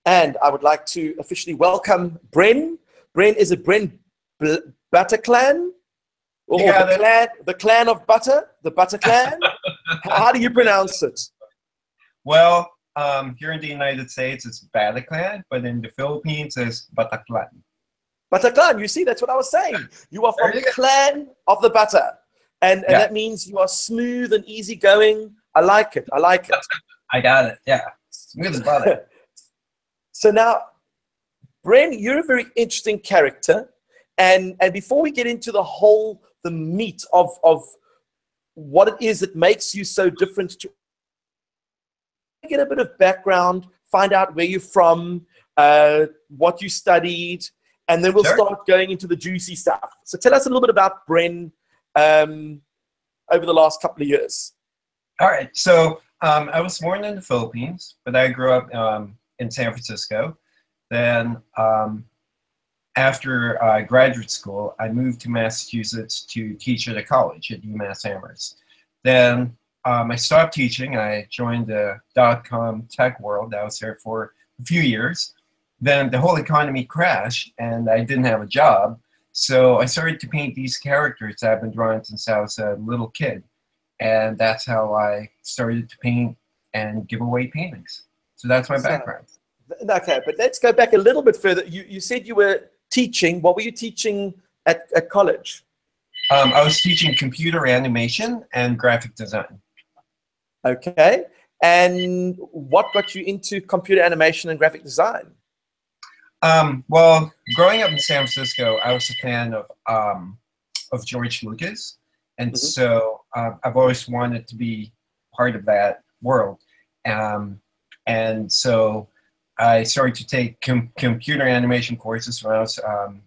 And I would like to officially welcome Bren. Bren, is it Bren Bataclan? Or the clan of butter? The Bataclan? How do you pronounce it? Well, here in the United States, it's Bataclan, but in the Philippines, it's Bataclan. Bataclan, you see, that's what I was saying. You are from the clan of the butter. And that means you are smooth and easygoing. I like it. I like it. I got it. Yeah. Smooth as butter. So now, Bren, you're a very interesting character. And before we get into the meat of what it is that makes you so different, to get a bit of background, find out where you're from, what you studied, and then we'll start going into the juicy stuff. So tell us a little bit about Bren over the last couple of years. All right. So I was born in the Philippines, but I grew up in San Francisco. Then after graduate school, I moved to Massachusetts to teach at a college at UMass Amherst. Then I stopped teaching. I joined the .com tech world. I was there for a few years. Then the whole economy crashed, and I didn't have a job. So I started to paint these characters that I've been drawing since I was a little kid. And that's how I started to paint and give away paintings. So that's my background. Okay, but let's go back a little bit further. You said you were teaching. What were you teaching at college? I was teaching computer animation and graphic design. Okay. And what got you into computer animation and graphic design? Well, growing up in San Francisco, I was a fan of George Lucas. And so I've always wanted to be part of that world. And so I started to take computer animation courses when I was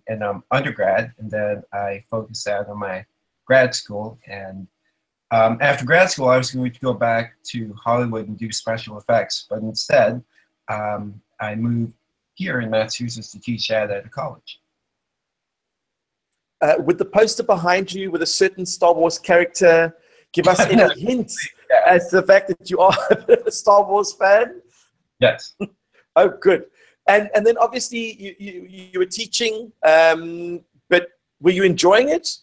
in undergrad, and then I focused that on my grad school. And after grad school, I was going to go back to Hollywood and do special effects, but instead, I moved here in Massachusetts to teach that at a college. With the poster behind you with a certain Star Wars character, give us any hints as to the fact that you are a Star Wars fan? Yes. Oh, good. And then obviously you were teaching, but were you enjoying it?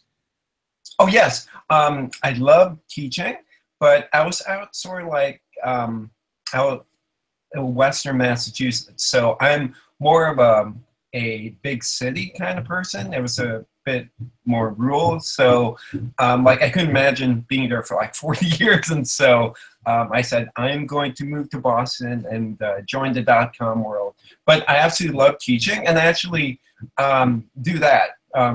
Oh, yes. I love teaching, but I was out sort of like out in Western Massachusetts. So I'm more of a big city kind of person. It was a bit more rural. So like I couldn't imagine being there for like 40 years. And so I said, I'm going to move to Boston and join the .com world. But I absolutely love teaching, and I actually do that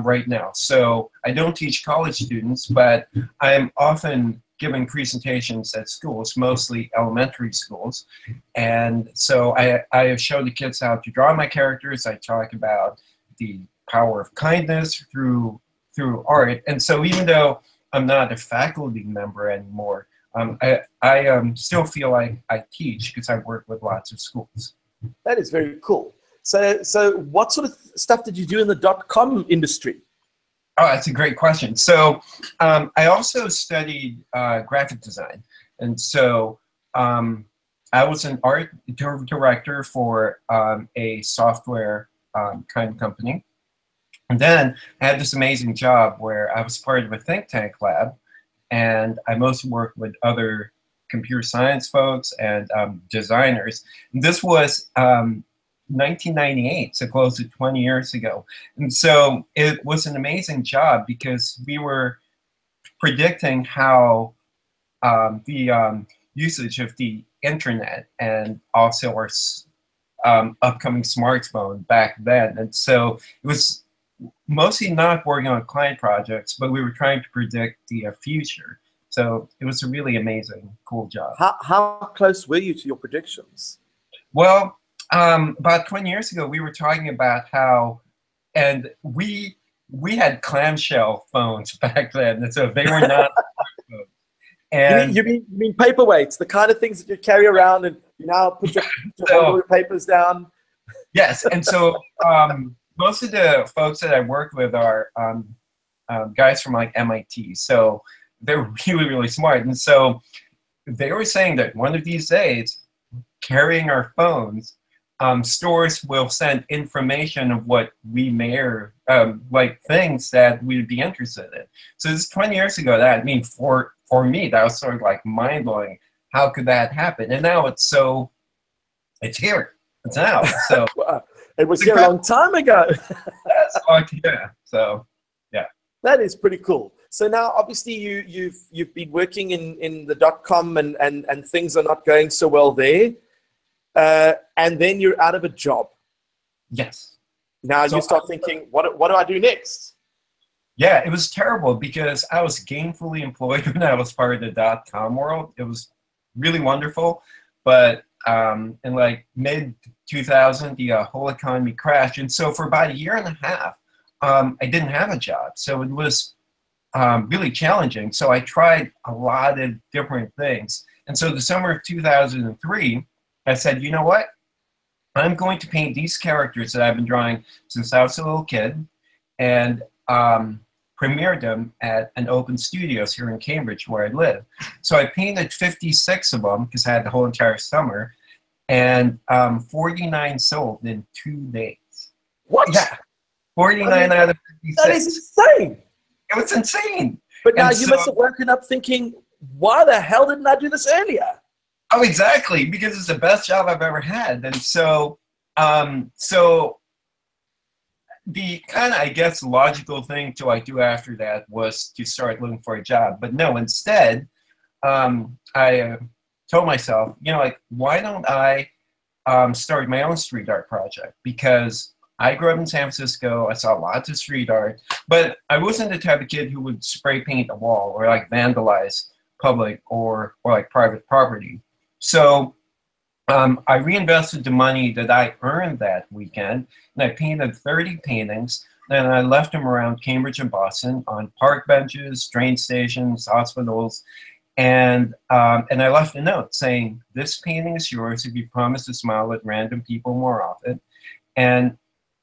right now. So I don't teach college students, but I'm often giving presentations at schools, mostly elementary schools. And so I show the kids how to draw my characters. I talk about the power of kindness through art. And so even though I'm not a faculty member anymore, I still feel like I teach because I work with lots of schools. That is very cool. So what sort of stuff did you do in the .com industry? Oh, that's a great question. So I also studied graphic design. And so I was an art director for a software kind of company. And then I had this amazing job where I was part of a think tank lab, and I mostly worked with other computer science folks and designers. And this was 1998, so close to 20 years ago. And so it was an amazing job because we were predicting how the usage of the internet and also our upcoming smartphone back then. And so it was mostly not working on client projects, but we were trying to predict the future. So it was a really amazing, cool job. How close were you to your predictions? Well, about 20 years ago, we were talking about how, and we had clamshell phones back then, and so they were not smartphones. And you mean paperweights, the kind of things that you carry around and you now put your papers down? Yes, and so most of the folks that I work with are guys from like MIT, so they're really, really smart. And so they were saying that one of these days, carrying our phones stores will send information of what we may or like things that we'd be interested in. So this is 20 years ago. That, I mean, for me, that was sort of like mind blowing. How could that happen? And now it's here. It's now. So Wow. It was here a long time ago. That's like, yeah. So yeah. That is pretty cool. So now, obviously, you've been working in the .com and things are not going so well there. And then you're out of a job. Yes. Now you start thinking, what do I do next? Yeah, it was terrible because I was gainfully employed when I was part of the .com world. It was really wonderful, but in like mid-2000, the whole economy crashed, and so for about a year and a half, I didn't have a job. So it was really challenging. So I tried a lot of different things, and so the summer of 2003. I said, you know what? I'm going to paint these characters that I've been drawing since I was a little kid and premiered them at an open studios here in Cambridge where I live. So I painted 56 of them because I had the whole entire summer, and 49 sold in 2 days. What? Yeah. 49 out of 56. That is insane. It was insane. But now you must have woken up thinking, why the hell didn't I do this earlier? Oh, exactly, because it's the best job I've ever had. And so, so the kind of, I guess, logical thing to like do after that was to start looking for a job. But no, instead, I told myself, you know, like, why don't I start my own street art project? Because I grew up in San Francisco. I saw lots of street art, but I wasn't the type of kid who would spray paint a wall or like vandalize public or like private property. So I reinvested the money that I earned that weekend, and I painted 30 paintings. Then I left them around Cambridge and Boston on park benches, train stations, hospitals, and I left a note saying, "This painting is yours if you promise to smile at random people more often." And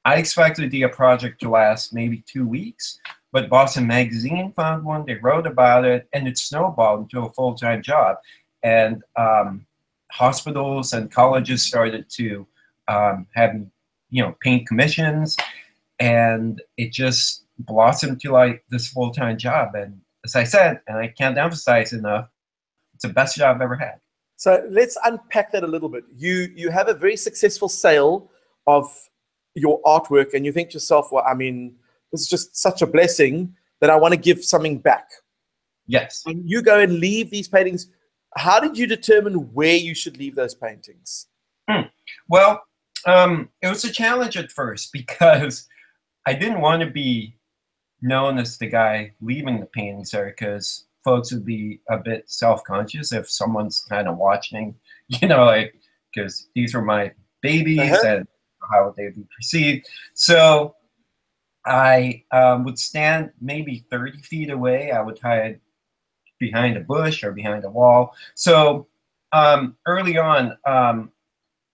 I expected the project to last maybe 2 weeks, but Boston Magazine found one. They wrote about it, and it snowballed into a full-time job. And hospitals and colleges started to have, you know, paint commissions, and it just blossomed to like this full-time job. And as I said, and I can't emphasize enough, it's the best job I've ever had. So let's unpack that a little bit. You have a very successful sale of your artwork, and you think to yourself, well, I mean, this is just such a blessing that I want to give something back. Yes. And you go and leave these paintings. How did you determine where you should leave those paintings? Well, it was a challenge at first because I didn't want to be known as the guy leaving the paintings there, because folks would be a bit self-conscious if someone's kind of watching, you know, like, because these were my babies and how would they be perceived. So I would stand maybe 30 feet away. I would hide behind a bush or behind a wall. So early on,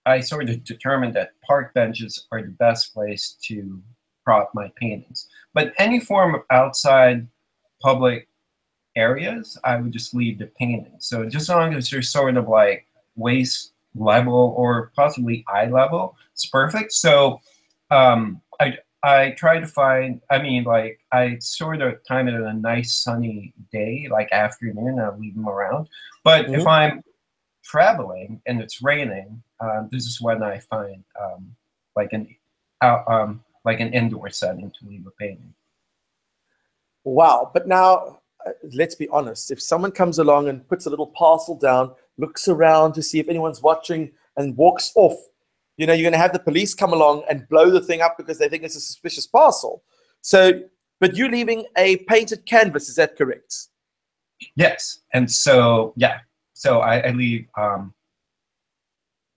I sort of determined that park benches are the best place to prop my paintings. But any form of outside public areas, I would just leave the painting. So just as long as they're sort of like waist level or possibly eye level, it's perfect. So I try to find, I mean, like, I sort of time it on a nice sunny day, like afternoon, I'll leave them around. But if I'm traveling and it's raining, this is when I find like an indoor setting to leave a painting. Wow. But now, let's be honest. If someone comes along and puts a little parcel down, looks around to see if anyone's watching and walks off, you know, you're going to have the police come along and blow the thing up because they think it's a suspicious parcel. So, but you're leaving a painted canvas, is that correct? Yes. And so, yeah. So I leave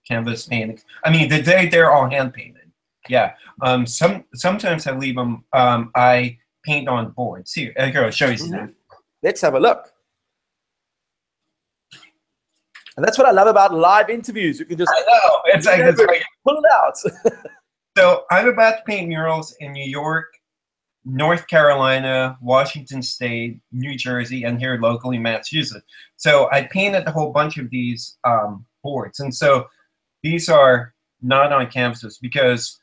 canvas paintings. I mean, they're all hand painted. Yeah. Sometimes I leave them, I paint on boards. Here, I'll show you some. Let's have a look. And that's what I love about live interviews. You can just, I know. It's like pull it out. So I'm about to paint murals in New York, North Carolina, Washington State, New Jersey, and here locally, Massachusetts. So I painted a whole bunch of these boards. And so these are not on canvases, because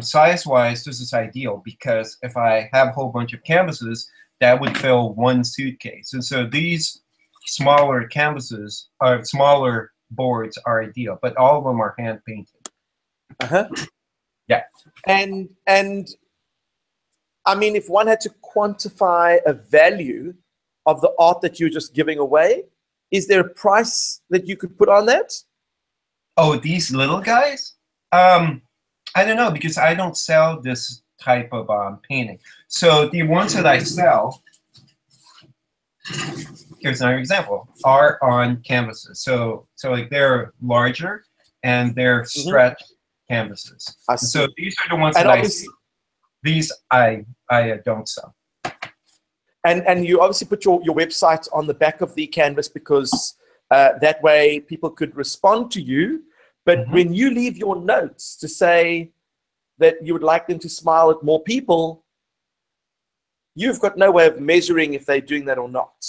size-wise, this is ideal, because if I have a whole bunch of canvases, that would fill one suitcase. And so these smaller canvases, or smaller boards, are ideal, but all of them are hand painted. Uh-huh. Yeah. And I mean, if one had to quantify a value of the art that you're just giving away, is there a price that you could put on that? Oh, these little guys? I don't know, because I don't sell this type of painting. So the ones that I sell, here's another example, are on canvases. So like they're larger and they're stretched canvases. So these are the ones that I see. These I don't sell. And you obviously put your website on the back of the canvas because that way people could respond to you. But when you leave your notes to say that you would like them to smile at more people, you've got no way of measuring if they're doing that or not.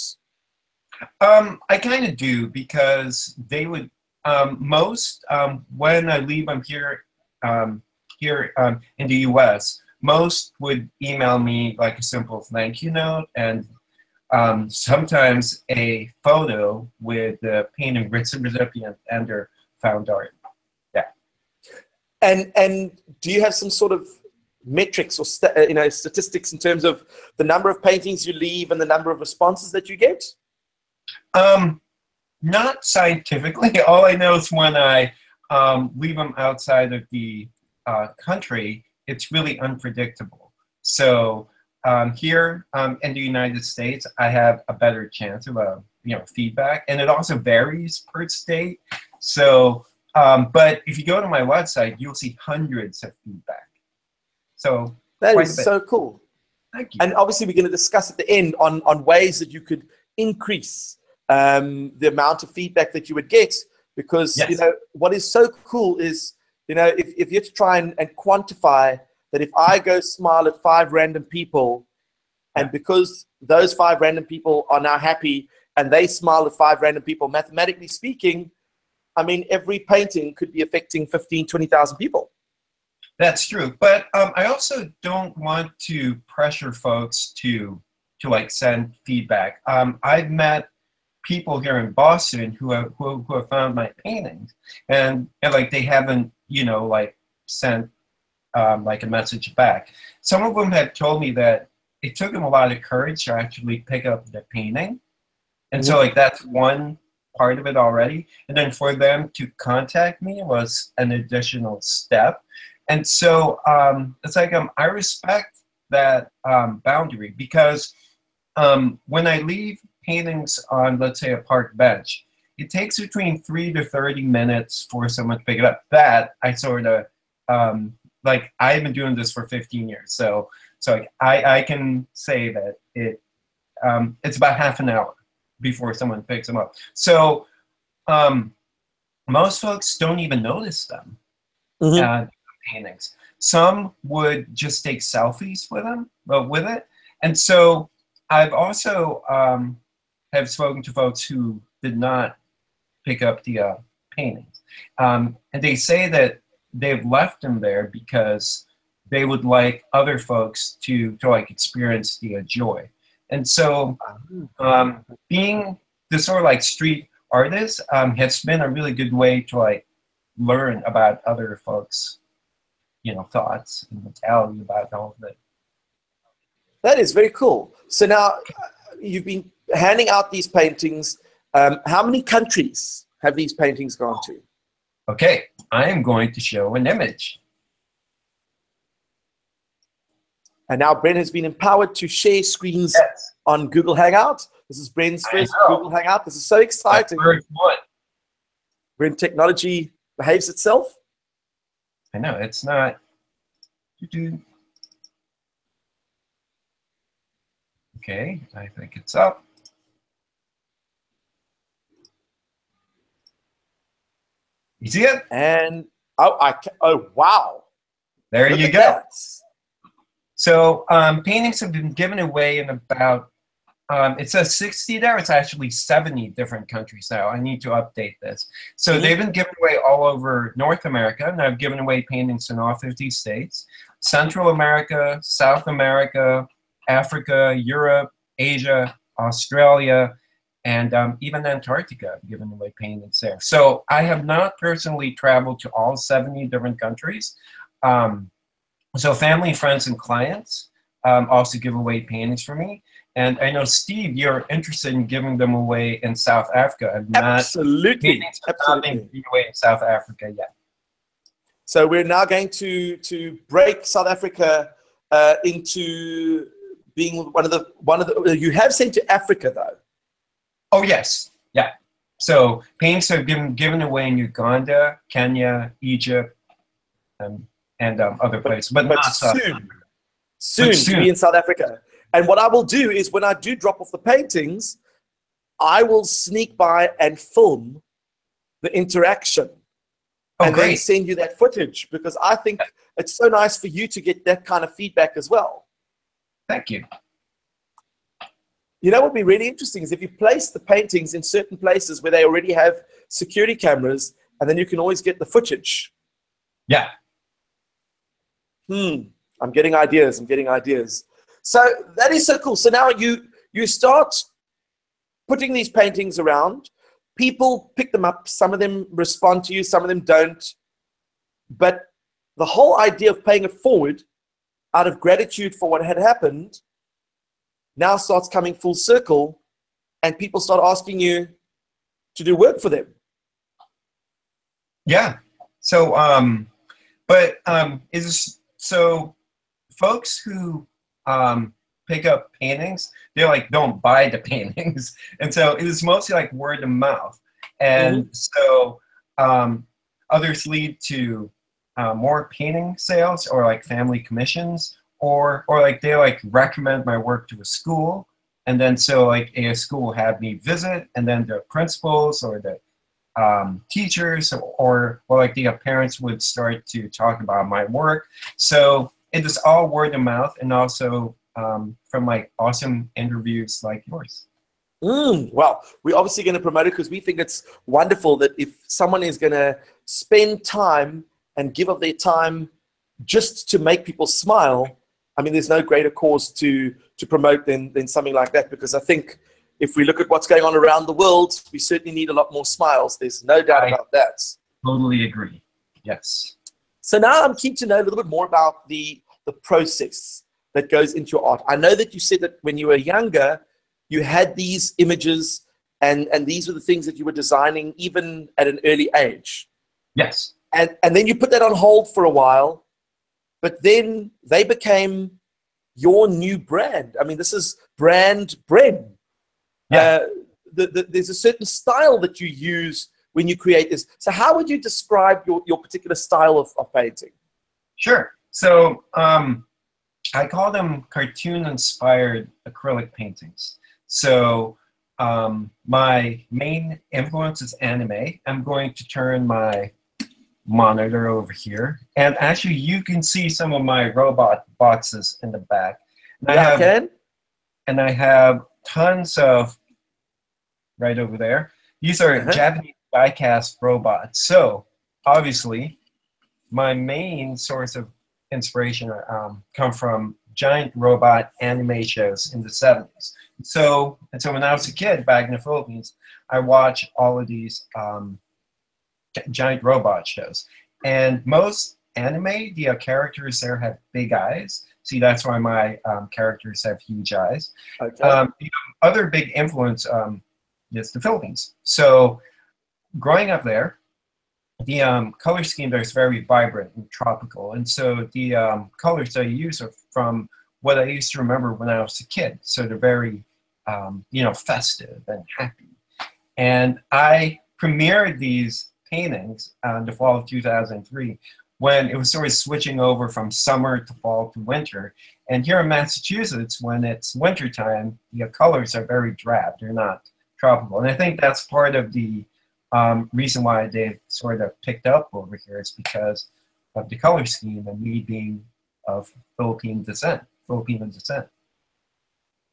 I kind of do, because they would, most, when I leave them here, in the US, most would email me like a simple thank you note, and sometimes a photo with the painting recipient and their found art. Yeah. And do you have some sort of metrics or statistics in terms of the number of paintings you leave and the number of responses that you get? Not scientifically. All I know is when I leave them outside of the country, it's really unpredictable. So here in the United States, I have a better chance of feedback, and it also varies per state. So, but if you go to my website, you'll see hundreds of feedback. So that is so cool. Thank you. And obviously, we're going to discuss at the end on ways that you could increase the amount of feedback that you would get, because yes. What is so cool is if you have to try and quantify that, if I go smile at 5 random people, and because those 5 random people are now happy and they smile at 5 random people, mathematically speaking, I mean, every painting could be affecting 15, 20,000 people. That's true. But I also don't want to pressure folks to like send feedback. I've met people here in Boston who have found my paintings, and like they haven't like sent like a message back. Some of them have told me that it took them a lot of courage to actually pick up the painting, and so like that's one part of it already. And then for them to contact me was an additional step. And so it's like I respect that boundary, because when I leave paintings on, let's say, a park bench, it takes between 3 to 30 minutes for someone to pick it up. That I sort of like, I've been doing this for 15 years, so like I can say that it's about half an hour before someone picks them up. So most folks don't even notice them. Paintings. Some would just take selfies with them, with it, and so I've also have spoken to folks who did not pick up the paintings, and they say that they've left them there because they would like other folks to like experience the joy. And so being the sort of like street artist has been a really good way to like learn about other folks' thoughts and mentality about all of it. That is very cool. So now you've been handing out these paintings. How many countries have these paintings gone to? Okay, I am going to show an image. And now Bren has been empowered to share screens on Google Hangout. This is Bren's first Google Hangout. This is so exciting. Bren, technology behaves itself. I know, it's not. Okay, I think it's up. You see it? And oh wow! There you go. So paintings have been given away in about it says 60 there. It's actually 70 different countries now. I need to update this. So they've been given away all over North America, and I've given away paintings in all 50 states. Central America, South America, Africa, Europe, Asia, Australia, and even Antarctica. I've given away paintings there. So I have not personally traveled to all 70 different countries. So family, friends, and clients also give away paintings for me. And I know, Steve, you're interested in giving them away in South Africa. Absolutely. Not being given away in South Africa yet. So we're now going to break South Africa into being one of the. You have sent to Africa though. Oh yes, yeah. So paintings have been given away in Uganda, Kenya, Egypt, and other places, but not soon to be in South Africa. And what I will do is, when I do drop off the paintings, I will sneak by and film the interaction. And then send you that footage, because I think it's so nice for you to get that kind of feedback as well. Thank you. You know what would be really interesting is if you place the paintings in certain places where they already have security cameras, and then you can always get the footage. Yeah. I'm getting ideas. I'm getting ideas. So that is so cool. So now you start putting these paintings around. People pick them up. Some of them respond to you. Some of them don't. But the whole idea of paying it forward out of gratitude for what had happened now starts coming full circle, and people start asking you to do work for them. Yeah. So, so folks who pick up paintings, they like don't buy the paintings, and so it is mostly like word of mouth, and so others lead to more painting sales, or like family commissions, or like they like recommend my work to a school, and then so like a school will have me visit, and then the principals or the teachers or like the parents would start to talk about my work. So it is all word of mouth, and also from like awesome interviews like yours. Well, we're obviously going to promote it because we think it's wonderful that if someone is going to spend time and give of their time just to make people smile, I mean, there's no greater cause to promote than something like that, because I think if we look at what's going on around the world, we certainly need a lot more smiles. There's no doubt about that. Totally agree. Yes. So now I'm keen to know a little bit more about the process that goes into your art. I know that you said that when you were younger, you had these images, and these were the things that you were designing even at an early age. Yes. And then you put that on hold for a while, but then they became your new brand. I mean, this is brand Bren. Yeah. There's a certain style that you use when you create this. So how would you describe your particular style of painting? Sure. So I call them cartoon-inspired acrylic paintings. So my main influence is anime. I'm going to turn my monitor over here, and actually you can see some of my robot boxes in the back. And I have tons of, right over there, these are Japanese die-cast robots. So obviously my main source of inspiration come from giant robot anime shows in the 70s. So when I was a kid back in the Philippines, I watched all of these giant robot shows. And most anime, the characters there have big eyes. See, that's why my characters have huge eyes. Okay. The other big influence is the Philippines. So growing up there, the color scheme there is very vibrant and tropical. And so the colors that I use are from what I used to remember when I was a kid. So they're very, festive and happy. And I premiered these paintings in the fall of 2003 when it was sort of switching over from summer to fall to winter. And here in Massachusetts, when it's wintertime, the colors are very drab. They're not tropical. And I think that's part of the reason why they've sort of picked up over here, is because of the color scheme and me being of Filipino descent.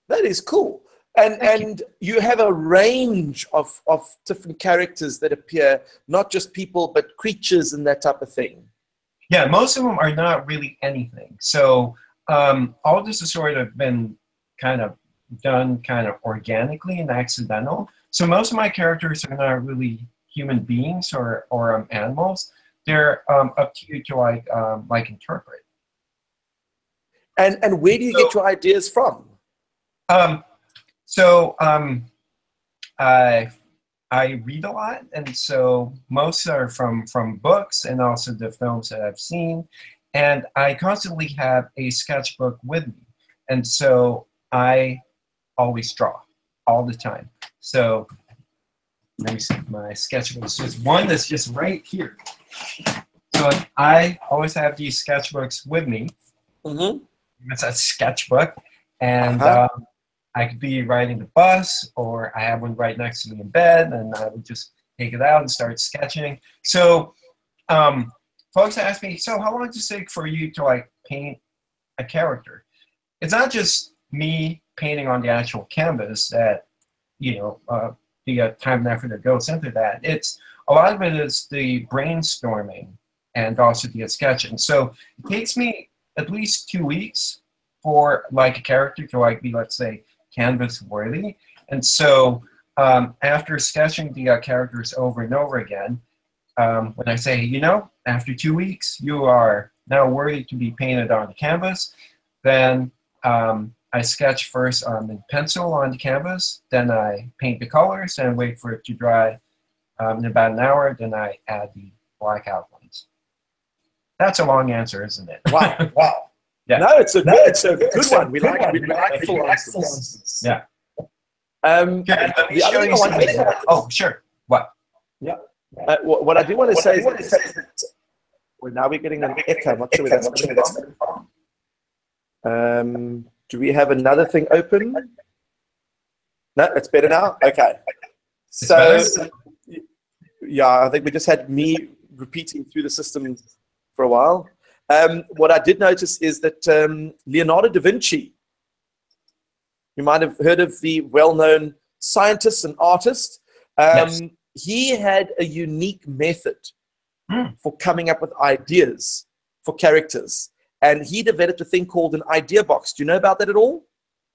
That is cool. And you have a range of different characters that appear, not just people, but creatures and that type of thing. Yeah, most of them are not really anything. So all this has sort of been kind of done kind of organically and accidental. So most of my characters are not really human beings or animals. They're up to you to like interpret. And where do you get your ideas from? I read a lot, and so most are from books and also the films that I've seen. And I constantly have a sketchbook with me, and so I always draw all the time. So let me see, my sketchbook is just one that's just right here. So I always have these sketchbooks with me. Mm-hmm. It's a sketchbook, and I could be riding the bus, or I have one right next to me in bed, and I would just take it out and start sketching. So folks ask me, so how long does it take for you to like paint a character? It's not just me painting on the actual canvas that, you know, the time and effort that goes into that. It's a lot of it is the brainstorming and also the sketching. So it takes me at least 2 weeks for like a character to like be, let's say, canvas worthy. And so after sketching the characters over and over again, when I say, you know, after 2 weeks, you are now worthy to be painted on the canvas, then I sketch first in pencil on the canvas, then I paint the colors and wait for it to dry in about an hour, then I add the black outlines. That's a long answer, isn't it? Wow, wow. Yeah. No, it's a good one. We like full answers. Yeah. Let me show you something. Oh, sure. What? Yeah. What I do want to say is that well, now we're getting an echo. I'm not sure where that's coming from. Do we have another thing open? No, it's better now? Okay. So, yeah, I think we just had me repeating through the system for a while. What I did notice is that Leonardo da Vinci, you might have heard of the well-known scientist and artist. Yes. He had a unique method for coming up with ideas for characters. And he developed a thing called an idea box. Do you know about that at all?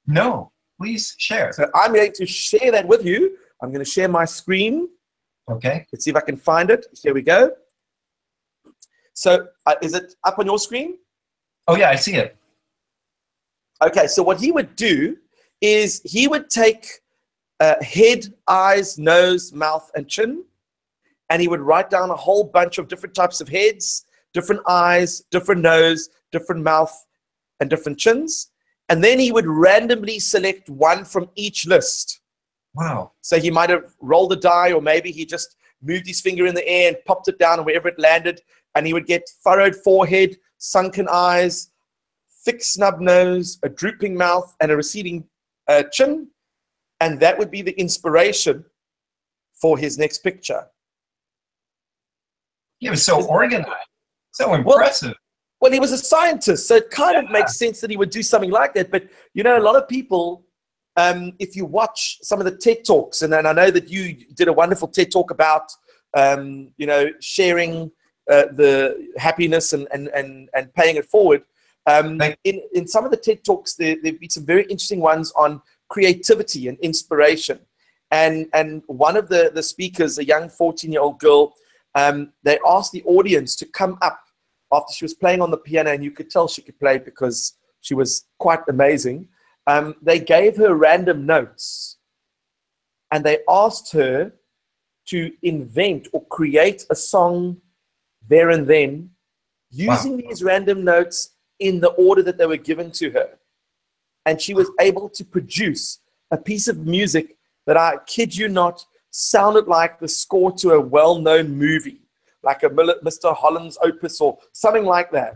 No, please share. So I'm going to share that with you. I'm going to share my screen. Okay. Let's see if I can find it. Here we go. So is it up on your screen? Oh, yeah, I see it. Okay, so what he would do is he would take head, eyes, nose, mouth, and chin, and he would write down a whole bunch of different types of heads, different eyes, different nose, different mouth, and different chins. And then he would randomly select one from each list. Wow. So he might have rolled a die, or maybe he just moved his finger in the air and popped it down wherever it landed. And he would get furrowed forehead, sunken eyes, thick snub nose, a drooping mouth, and a receding chin. And that would be the inspiration for his next picture. He was so organized, so impressive. Well, he was a scientist, so it kind of makes sense that he would do something like that. But, you know, a lot of people, if you watch some of the TED Talks, and I know that you did a wonderful TED Talk about, you know, sharing the happiness and paying it forward. In some of the TED Talks, there've been some very interesting ones on creativity and inspiration. And one of the speakers, a young 14-year-old girl, they asked the audience to come up after she was playing on the piano, and you could tell she could play because she was quite amazing. They gave her random notes, and they asked her to invent or create a song there and then using these random notes in the order that they were given to her. And she was able to produce a piece of music that, I kid you not, sounded like the score to a well-known movie, like a Mr. Holland's Opus or something like that.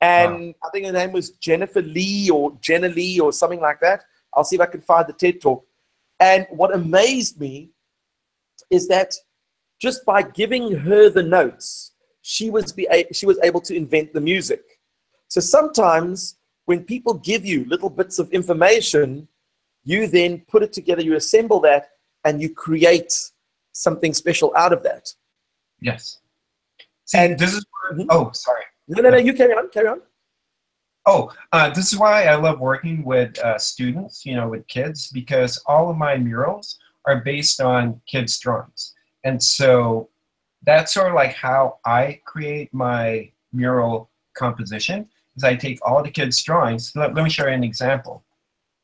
And I think her name was Jennifer Lee or Jenna Lee or something like that. I'll see if I can find the TED Talk. And what amazed me is that just by giving her the notes, she was able to invent the music. So sometimes when people give you little bits of information, you then put it together, you assemble that, and you create something special out of that. Yes. See, And this is where, oh, sorry. No, you carry on, carry on. Oh, this is why I love working with students, with kids, because all of my murals are based on kids' drawings. And so that's sort of like how I create my mural composition, is I take all the kids' drawings. Let me show you an example.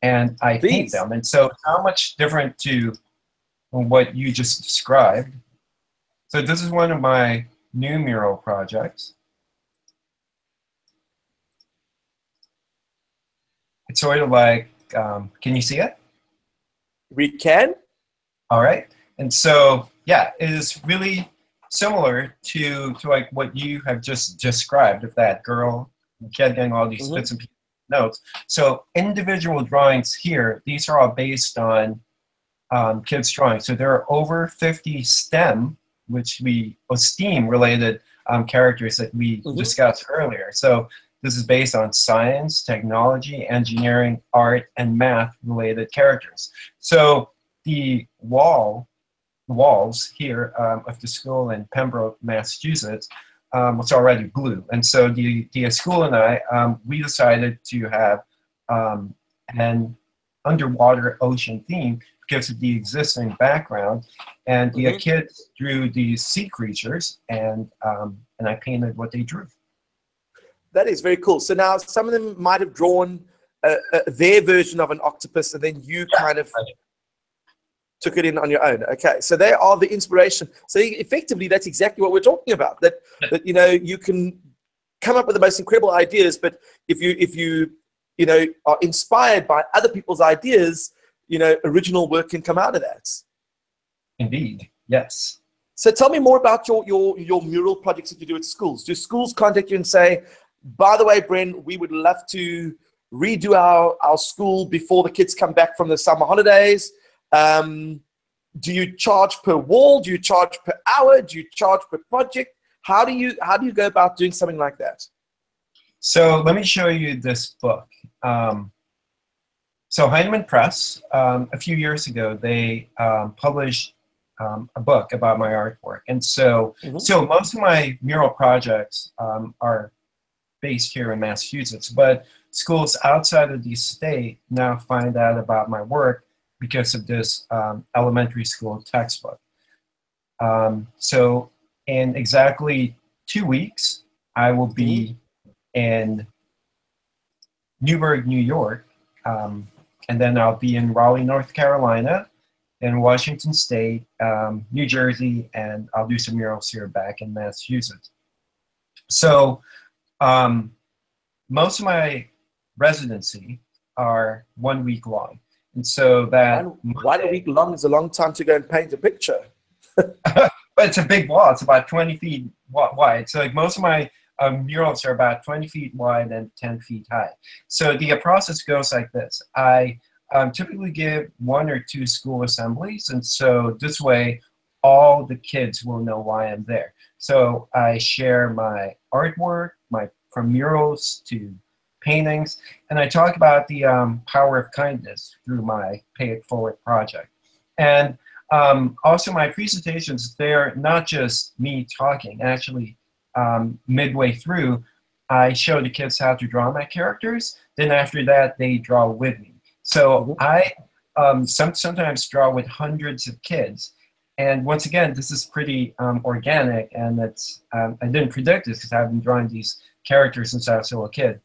And I paint them. And so how much different to what you just described. So this is one of my new mural projects. It's sort of like, can you see it? We can. All right. And so, yeah, it is really similar to like what you have just described of that girl getting all these bits and pieces of notes. So individual drawings here, these are all based on kids' drawings. So there are over 50 STEM, STEAM-related characters that we discussed earlier. So this is based on science, technology, engineering, art, and math-related characters. So the walls here of the school in Pembroke, Massachusetts, was already blue. And so the school and I, we decided to have an underwater ocean theme because of the existing background. And the kids drew these sea creatures, and I painted what they drew. That is very cool. So now some of them might have drawn their version of an octopus, and then you kind of took it in on your own. Okay, so they are the inspiration. So effectively, that's exactly what we're talking about. That you can come up with the most incredible ideas, but if you are inspired by other people's ideas, original work can come out of that. Indeed, yes. So tell me more about your mural projects that you do at schools. Do schools contact you and say, by the way, Bren, we would love to redo our school before the kids come back from the summer holidays? Do you charge per wall? Do you charge per hour? Do you charge per project? How do you go about doing something like that? So let me show you this book. So Heinemann Press, a few years ago, they published a book about my artwork. And so most of my mural projects are based here in Massachusetts, but schools outside of the state now find out about my work because of this elementary school textbook. So in exactly 2 weeks, I will be in Newburgh, New York, and then I'll be in Raleigh, North Carolina, in Washington State, New Jersey, and I'll do some murals here back in Massachusetts. So most of my residency are 1 week long. And so that 1 week long is a long time to go and paint a picture. But it's a big wall. It's about 20 feet wide. So like most of my murals are about 20 feet wide and 10 feet high. So the process goes like this. I typically give 1 or 2 school assemblies, and so this way all the kids will know why I'm there. So I share my artwork, from murals to paintings, and I talk about the power of kindness through my Pay It Forward project. And also my presentations, they're not just me talking. Actually, midway through, I show the kids how to draw my characters. Then after that, they draw with me. So I sometimes draw with hundreds of kids. And once again, this is pretty organic, and it's I didn't predict this because I've been drawing these characters since I was still a kid.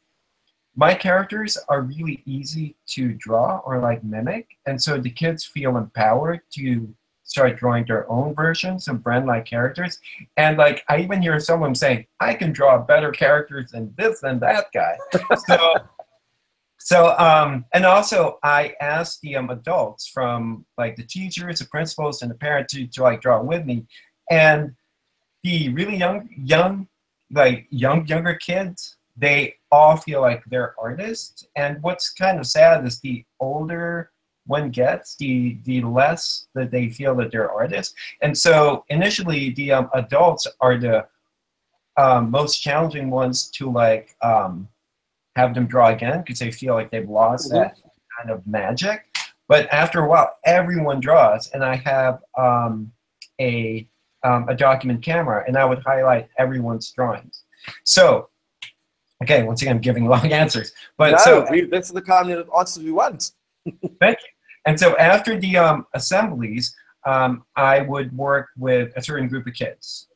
My characters are really easy to draw or like mimic, and so the kids feel empowered to start drawing their own versions of Bren-like characters. And like I even hear someone saying, I can draw better characters than this and that guy. And also I asked the adults from like the teachers, the principals, and the parents to like draw with me. And the really younger kids, they all feel like they're artists. And what's kind of sad is the older one gets, the less that they feel that they're artists. And so initially the adults are the most challenging ones to like have them draw again because they feel like they've lost that kind of magic. But after a while, everyone draws, and I have a document camera, and I would highlight everyone's drawings. So, okay, once again, I'm giving long answers. But No, so that's the kind of answers we want. thank you. And so after the assemblies, I would work with a certain group of kids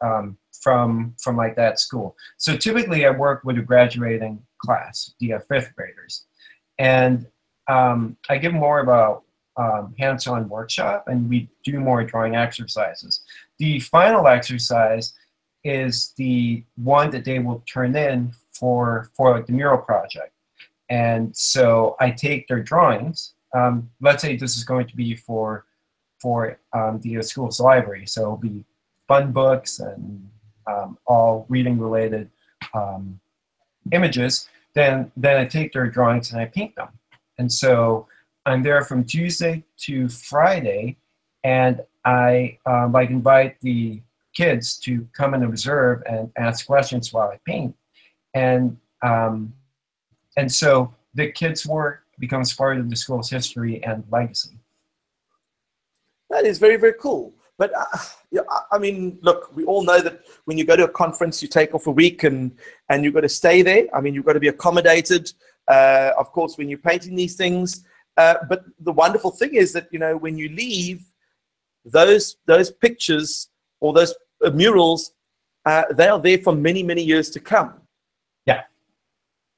from like that school. So typically, I work with a graduating class, the fifth graders, and I give more of a hands-on workshop, and we do more drawing exercises. The final exercise is the one that they will turn in for like the mural project. And so I take their drawings. Let's say this is going to be for the school's library, so it'll be fun books and all reading related images. Then I take their drawings and I paint them. And so I'm there from Tuesday to Friday, and I like invite the kids to come and observe and ask questions while I paint. And so the kids' work becomes part of the school's history and legacy. That is very, very cool. But yeah, I mean, look, we all know that when you go to a conference, you take off a week and you've got to stay there. I mean, you've got to be accommodated, of course, when you're painting these things. But the wonderful thing is that, you know, when you leave, those pictures or those murals, they are there for many, many years to come. Yeah.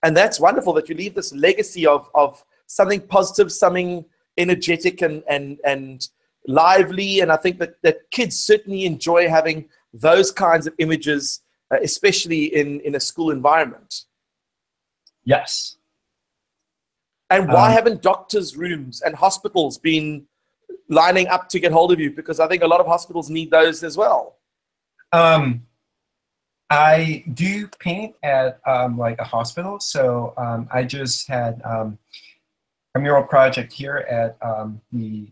And that's wonderful that you leave this legacy of something positive, something energetic and lively. And I think that kids certainly enjoy having those kinds of images, especially in a school environment. Yes. And why haven't doctors' rooms and hospitals been lining up to get hold of you? Because I think a lot of hospitals need those as well. I do paint at like a hospital. So I just had a mural project here at the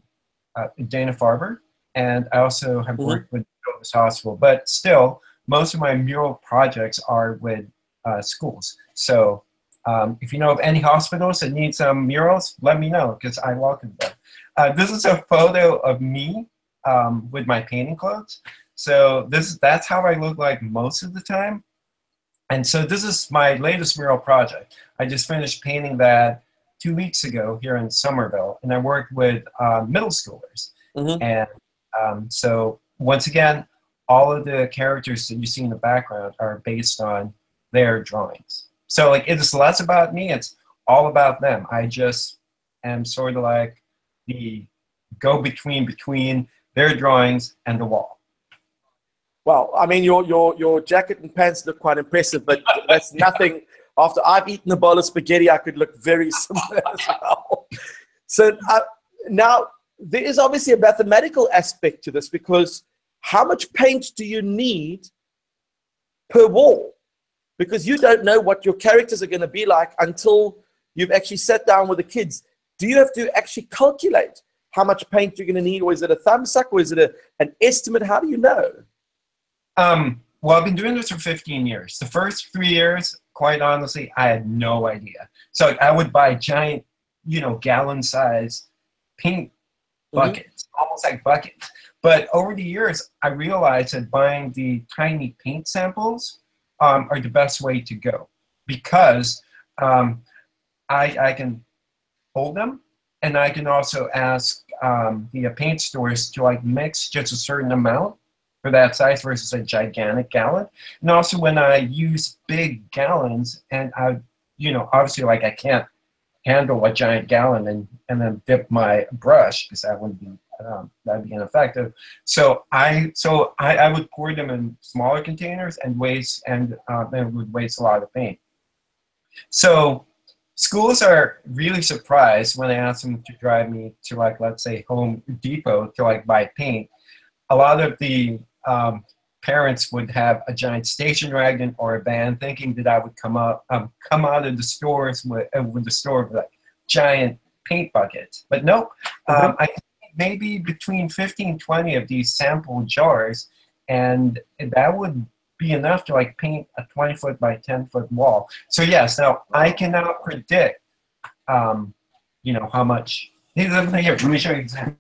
Dana-Farber, and I also have worked with this hospital. But still, most of my mural projects are with schools. So if you know of any hospitals that need some murals, let me know, because I welcome them. This is a photo of me with my painting clothes. So that's how I look like most of the time. And so this is my latest mural project. I just finished painting that 2 weeks ago here in Somerville, and I worked with middle schoolers. And so once again, all of the characters that you see in the background are based on their drawings. So like, it is less about me, it's all about them. I just am sort of like the go-between between their drawings and the wall. Well, I mean, your jacket and pants look quite impressive, but that's nothing. After I've eaten a bowl of spaghetti, I could look very similar as well. So now there is obviously a mathematical aspect to this, because how much paint do you need per wall? Because you don't know what your characters are going to be like until you've actually sat down with the kids. Do you have to actually calculate how much paint you're going to need, or is it a thumbsuck, or is it an estimate? How do you know? Well, I've been doing this for 15 years. The first 3 years, quite honestly, I had no idea. So I would buy giant, gallon-sized paint buckets, almost like buckets. But over the years, I realized that buying the tiny paint samples are the best way to go, because I can hold them, and I can also ask the paint stores to like mix just a certain amount for that size versus a gigantic gallon. And also when I use big gallons, and I, obviously like I can't handle a giant gallon and then dip my brush, because that wouldn't be that'd be ineffective. So I would pour them in smaller containers and it would waste a lot of paint. So schools are really surprised when I ask them to drive me to, like, let's say Home Depot to like buy paint. A lot of the parents would have a giant station wagon or a van, thinking that I would come out of the stores with the store with like giant paint buckets. But no, I think maybe between 15 and 20 of these sample jars, and that would be enough to like paint a 20-foot by 10-foot wall. So yes, now I cannot predict, how much Here, let me show you an example.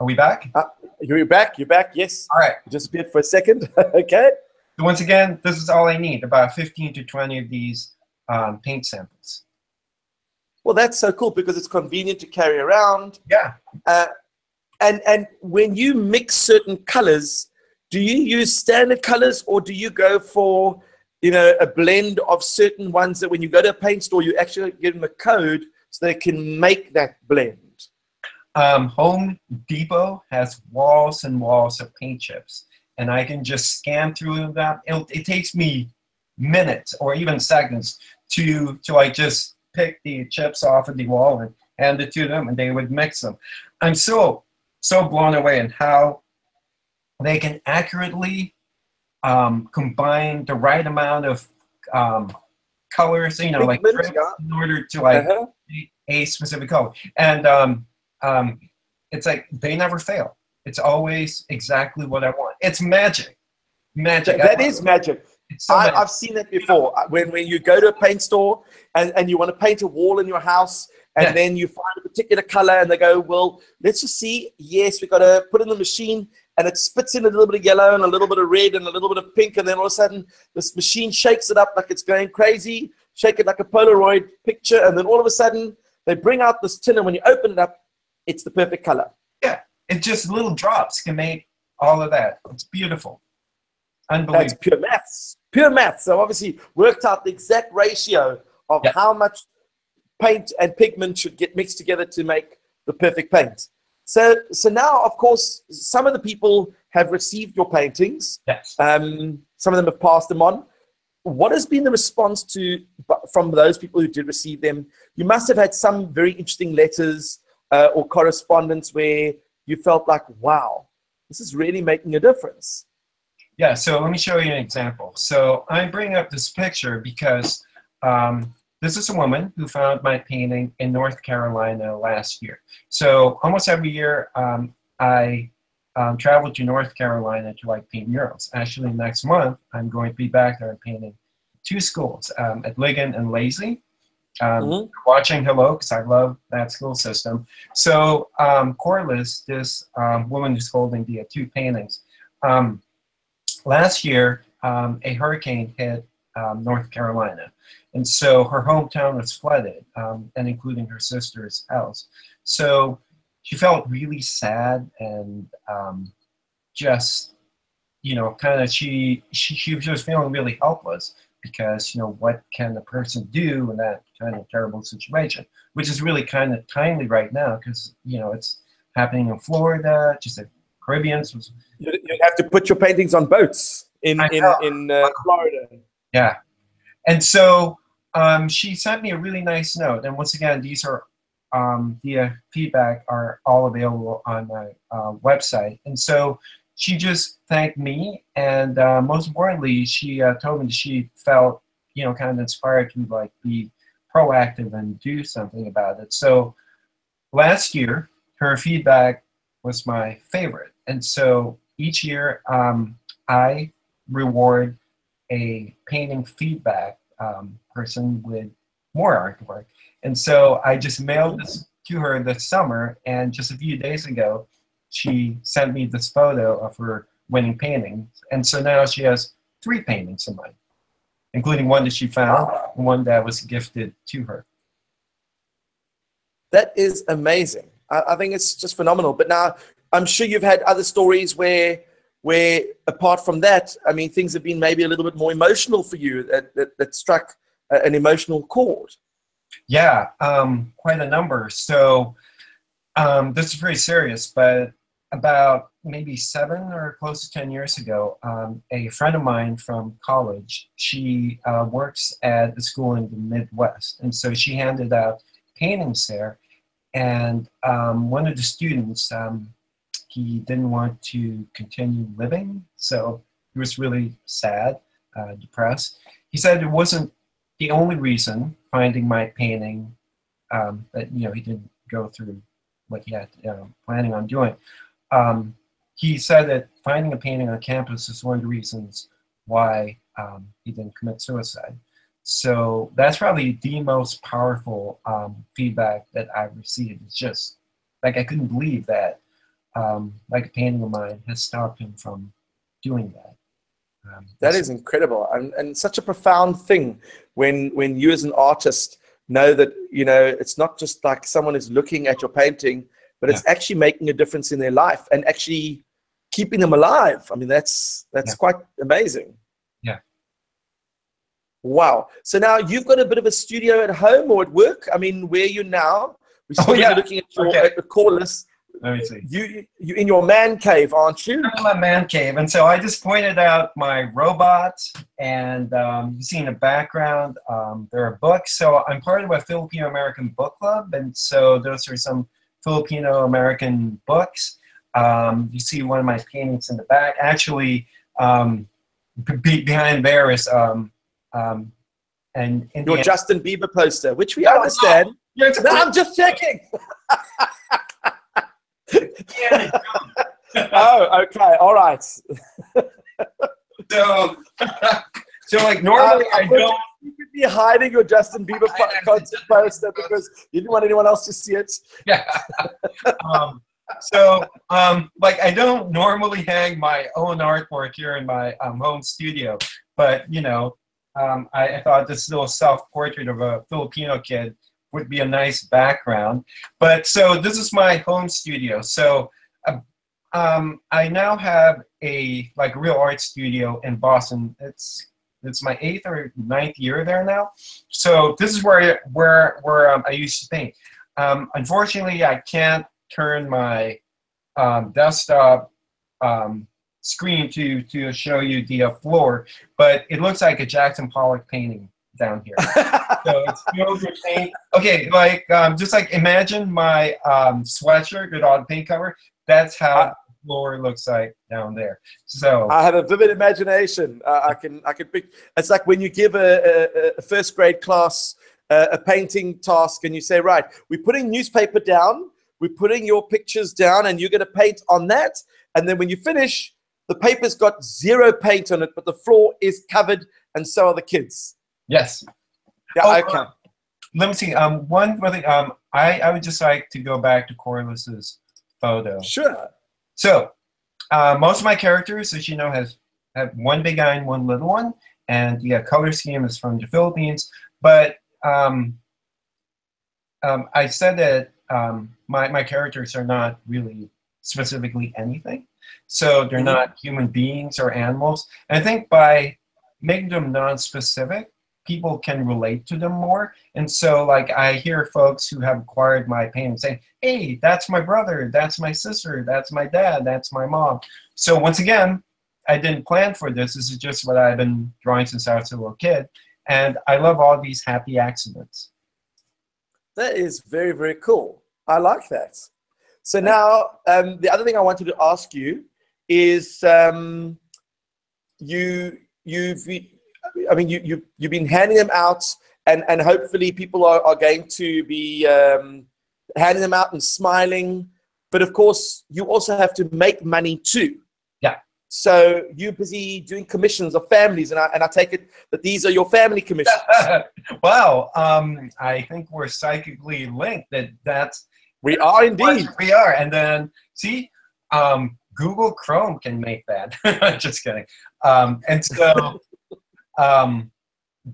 Are we back? You're back. You're back. Yes. All right. You disappeared for a second. Okay. So once again, this is all I need, about 15 to 20 of these paint samples. Well, that's so cool because it's convenient to carry around. Yeah. And when you mix certain colors, do you use standard colors or do you go for, you know, a blend of certain ones that when you go to a paint store, you actually give them a code so they can make that blend? Home Depot has walls and walls of paint chips, and I can just scan through that. It takes me minutes or even seconds to like just pick the chips off of the wall and hand it to them, and they would mix them. I'm so blown away in how they can accurately combine the right amount of colors, you know, like Pigment, yeah. in order to like a specific color. And it's like they never fail. It's always exactly what I want. It's magic. Magic. That is magic. So I've seen that before. When you go to a paint store and you want to paint a wall in your house, and then you find a particular color, and they go, well, let's just see. Yes, we got to put it in the machine, and it spits in a little bit of yellow and a little bit of red and a little bit of pink, and then all of a sudden this machine shakes it up like it's going crazy, shake it like a Polaroid picture, and then all of a sudden they bring out this tin, and when you open it up, it's the perfect color. Yeah, it just little drops can make all of that. It's beautiful. Unbelievable. That's pure maths. Pure maths. So obviously worked out the exact ratio of how much paint and pigment should get mixed together to make the perfect paint. So now, of course, some of the people have received your paintings. Yes. Some of them have passed them on. What has been the response from those people who did receive them? You must have had some very interesting letters or correspondence where you felt like, wow, this is really making a difference. Yeah, so let me show you an example. So I'm bringing up this picture because this is a woman who found my painting in North Carolina last year. So almost every year I travel to North Carolina to like paint murals. Actually, next month I'm going to be back there painting 2 schools at Ligon and Lacey. Watching hello, because I love that school system. So Corliss, this woman who's holding the 2 paintings, last year a hurricane hit North Carolina, and so her hometown was flooded, and including her sister's house. So she felt really sad and just, you know, kind of she was just feeling really helpless. Because, you know, what can a person do in that kind of terrible situation? Which is really kind of timely right now because, you know, it's happening in Florida, just the Caribbean. You have to put your paintings on boats in Florida. Yeah. And so she sent me a really nice note. And once again, these are the feedback are all available on my website. And so she just thanked me, and most importantly, she told me that she felt, you know, kind of inspired to like be proactive and do something about it. So last year, her feedback was my favorite, and so each year I reward a painting feedback person with more artwork, and so I just mailed this to her this summer, and just a few days ago, she sent me this photo of her winning painting. And so now she has 3 paintings of mine, including one that she found and one that was gifted to her. That is amazing. I think it's just phenomenal. But now I'm sure you've had other stories where apart from that, I mean, things have been maybe a little bit more emotional for you that struck an emotional chord. Yeah, quite a number. So this is very serious, but about maybe 7 or close to 10 years ago, a friend of mine from college, she works at a school in the Midwest, and so she handed out paintings there, and one of the students, he didn't want to continue living, so he was really sad, depressed. He said it wasn't the only reason finding my painting, that he didn't go through what he had planning on doing. He said that finding a painting on campus is one of the reasons why he didn't commit suicide. So that's probably the most powerful feedback that I've received. It's just like I couldn't believe that like a painting of mine has stopped him from doing that. That is incredible, and such a profound thing when you as an artist know that it's not just like someone is looking at your painting, but it's actually making a difference in their life and actually keeping them alive. I mean, that's quite amazing. Yeah. Wow. So now you've got a bit of a studio at home or at work. I mean, where are you now? We're still looking at your at the call list. Let me see. You in your man cave, aren't you? I'm in my man cave, and so I just pointed out my robots, and you see in the background there are books. So I'm part of a Filipino American book club, and so those are some Filipino American books. You see one of my paintings in the back. Actually, behind there is and your Justin Bieber poster, which we understand. No, I'm just checking. Oh, okay, all right. So like normally I don't. You could be hiding your Justin Bieber concert poster because you didn't want anyone else to see it. Yeah. So like I don't normally hang my own artwork here in my home studio, but I thought this little self-portrait of a Filipino kid would be a nice background. But so this is my home studio. So I now have a real art studio in Boston. It's my 8th or 9th year there now. So this is where I used to paint. Unfortunately, I can't turn my desktop screen to show you the floor, but it looks like a Jackson Pollock painting down here. So it's filled with paint. Okay, just imagine my sweatshirt with all the paint cover. That's how the floor looks like down there. So I have a vivid imagination. I can pick. It's like when you give a first grade class a painting task, and you say, right, we're putting newspaper down, we're putting your pictures down, and you're going to paint on that. And then when you finish, the paper's got 0 paint on it, but the floor is covered, and so are the kids. Yes. Yeah, okay. Let me see. One thing. I would just like to go back to Corliss's photo. Sure. So, most of my characters, as you know, have one big eye and one little one, and the color scheme is from the Philippines. But I said that my characters are not really specifically anything. So they're not human beings or animals. And I think by making them non-specific, people can relate to them more. And so I hear folks who have acquired my painting saying, hey, that's my brother, that's my sister, that's my dad, that's my mom. So once again, I didn't plan for this. This is just what I've been drawing since I was a little kid. And I love all these happy accidents. That is very, very cool. I like that. So now, the other thing I wanted to ask you is, you've been handing them out, and hopefully people are going to be handing them out and smiling. But of course, you also have to make money too. Yeah. So you're busy doing commissions of families, and I take it that these are your family commissions. Wow. I think we're psychically linked. That's. We are indeed. We are. And then, see, Google Chrome can make that. Just kidding. And so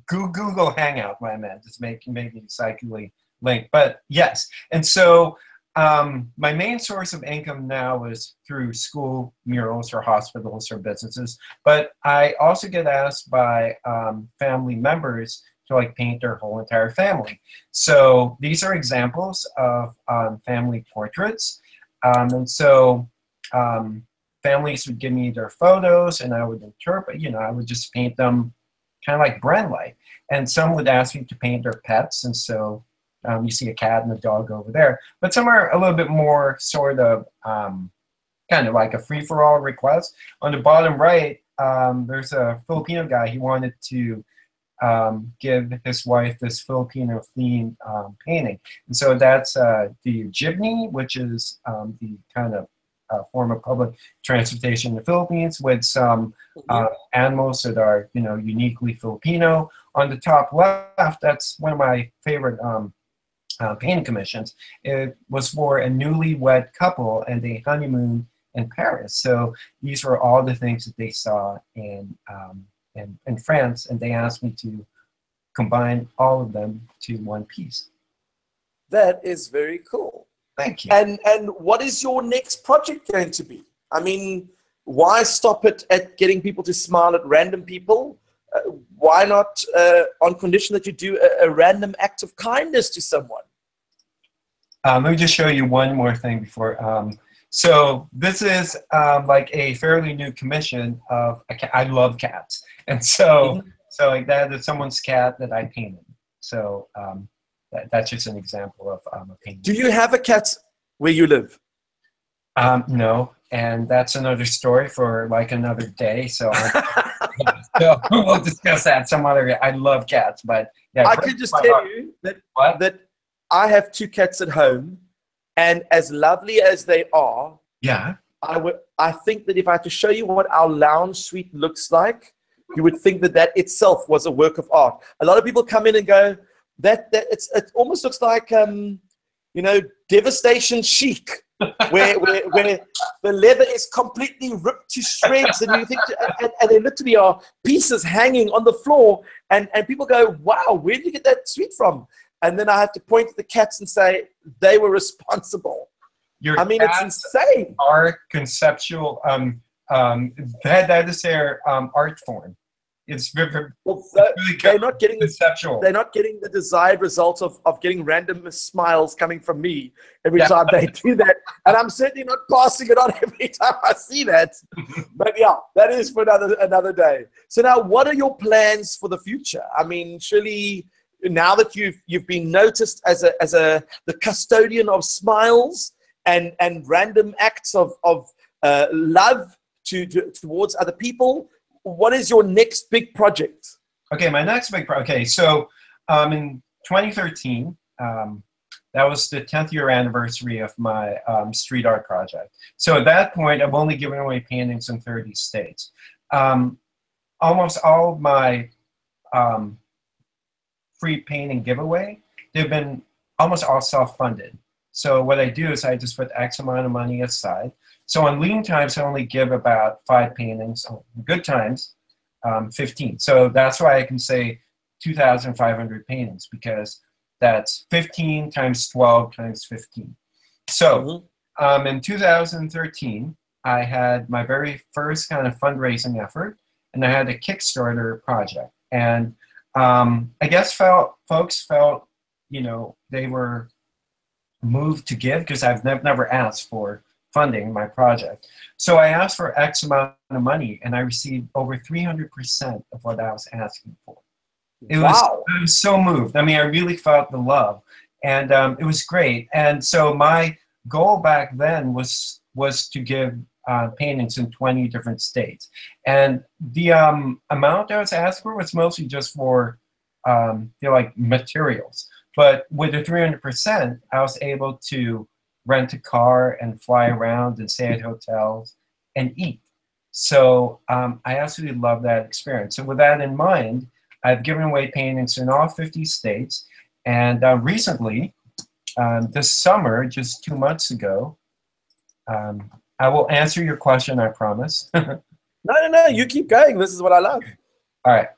Google Hangout, my man, just making psychically linked. But yes. And so my main source of income now is through school murals or hospitals or businesses. But I also get asked by family members to paint their whole entire family. So these are examples of family portraits. And so families would give me their photos, and I would interpret, I would just paint them kind of like Bren like. And some would ask me to paint their pets, and so you see a cat and a dog over there. But some are a little bit more sort of kind of like a free-for-all request. On the bottom right, there's a Filipino guy. He wanted to give his wife this Filipino-themed painting. And so that's the jeepney, which is the kind of form of public transportation in the Philippines, with some animals that are, you know, uniquely Filipino. On the top left, that's one of my favorite painting commissions. It was for a newlywed couple and they honeymoon in Paris. So these were all the things that they saw in France, and they asked me to combine all of them to one piece. That is very cool. Thank you. And what is your next project going to be? I mean, why stop it at getting people to smile at random people? Why not, on condition that you do a random act of kindness to someone? Let me just show you one more thing before. So this is like a fairly new commission of a cat. I love cats, and so so like that is someone's cat that I painted. So that's just an example of a painting. Do you have a cat where you live? No, and that's another story for like another day. So, so we'll discuss that some other day. I love cats, but yeah, I could just tell you that I have 2 cats at home, and as lovely as they are, yeah, I think that if I had to show you what our lounge suite looks like, you would think that that itself was a work of art. A lot of people come in and go, it almost looks like you know, Devastation Chic, where the leather is completely ripped to shreds, and you think, and there literally are pieces hanging on the floor, and people go, wow, where did you get that suite from? And then I have to point to the cats and say, they were responsible. I mean, it's insane. Are conceptual. That is their art form. It's very, well, really they're not getting conceptual. They're not getting the desired result of getting random smiles coming from me every time they do that. And I'm certainly not passing it on every time I see that. But yeah, that is for another day. So now, what are your plans for the future? I mean, surely now that you've been noticed as the custodian of smiles and random acts of love towards other people, what is your next big project? Okay, my next big project. Okay, so in 2013, that was the 10th year anniversary of my street art project. So at that point, I've only given away paintings in 30 states. Almost all of my free painting giveaway, they've been almost all self-funded. So what I do is I just put X amount of money aside. So on lean times, I only give about 5 paintings. On good times, 15. So that's why I can say 2,500 paintings, because that's 15 times 12 times 15. So in 2013, I had my very first kind of fundraising effort, and I had a Kickstarter project. And I guess folks felt, you know, they were moved to give, because I've never asked for funding my project. So I asked for X amount of money, and I received over 300% of what I was asking for. I was so moved. I mean, I really felt the love, and it was great. And so my goal back then was to give paintings in 20 different states. And the amount I was asked for was mostly just for like materials. But with the 300%, I was able to rent a car and fly around and stay at hotels and eat. So I absolutely love that experience. So with that in mind, I've given away paintings in all 50 states. And recently, this summer, just 2 months ago, I will answer your question, I promise. No, you keep going. This is what I love. All right.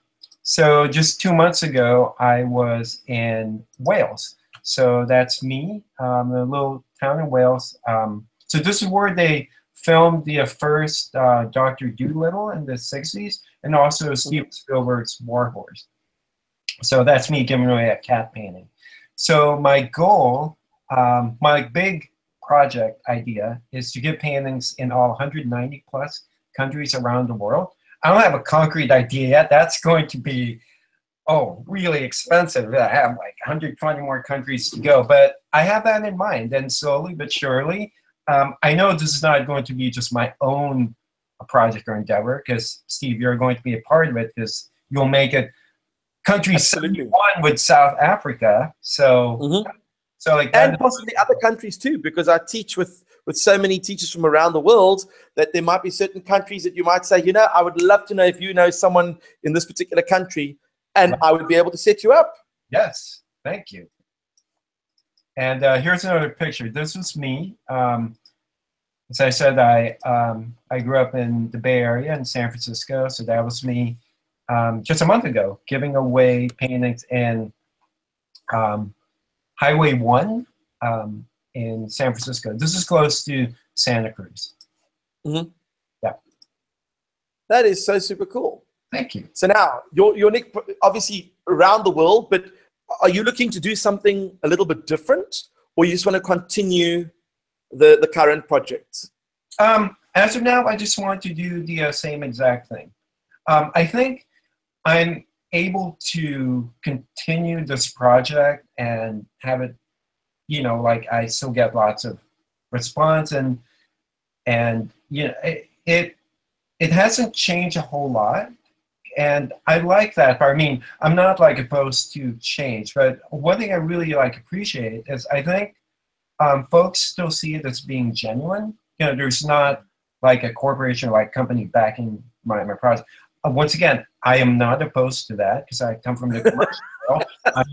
So just 2 months ago, I was in Wales. So that's me, a little town in Wales. So this is where they filmed the first Dr. Dolittle in the 60s, and also Steven Spielberg's War Horse. So that's me giving away a cat painting. So my goal, my big project idea, is to give paintings in all 190 plus countries around the world. I don't have a concrete idea yet. That's going to be, really expensive. I have like 120 more countries to go, but I have that in mind. And slowly but surely, I know this is not going to be just my own project or endeavor, because Steve, you're going to be a part of it, because you'll make it country 71 with South Africa. So, so like that, and possibly other countries too, because I teach with so many teachers from around the world that there might be certain countries that you might say, you know, I would love to know if you know someone in this particular country, and I would be able to set you up. Yes, thank you. And here's another picture. This was me. As I said, I grew up in the Bay Area in San Francisco, so that was me just a month ago, giving away paintings in Highway 1 in San Francisco. This is close to Santa Cruz. Yeah. That is so super cool. Thank you. So now, your next, obviously around the world, but are you looking to do something a little bit different, or you just want to continue the current project? As of now, I just want to do the same exact thing. I think I'm able to continue this project and have it, you know, like I still get lots of response, and you know, it hasn't changed a whole lot. And I like that part. I mean, I'm not like opposed to change, but one thing I really like appreciate is I think folks still see it as being genuine. You know, there's not like a corporation or like company backing my project. Once again, I am not opposed to that because I come from the commercial world. I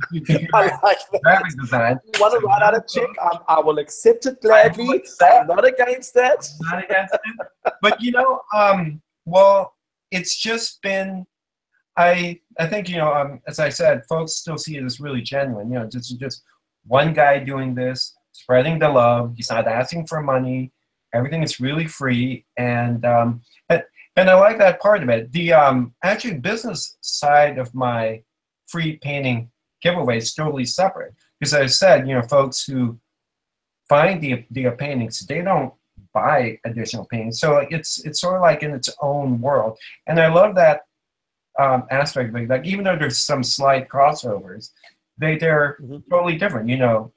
like that. Graphic design. You want to write out a check? I will accept it gladly. I'm not against that. Not against it. But you know, well, it's just been. I think, you know, as I said, folks still see it as really genuine. You know, just one guy doing this, spreading the love. He's not asking for money. Everything is really free, and I like that part of it. The actually business side of my free painting giveaway is totally separate, because as I said, you know, folks who find the paintings, they don't buy additional paintings, so it's sort of like in its own world, and I love that aspect of it. Like, even though there's some slight crossovers, they're totally different. You know,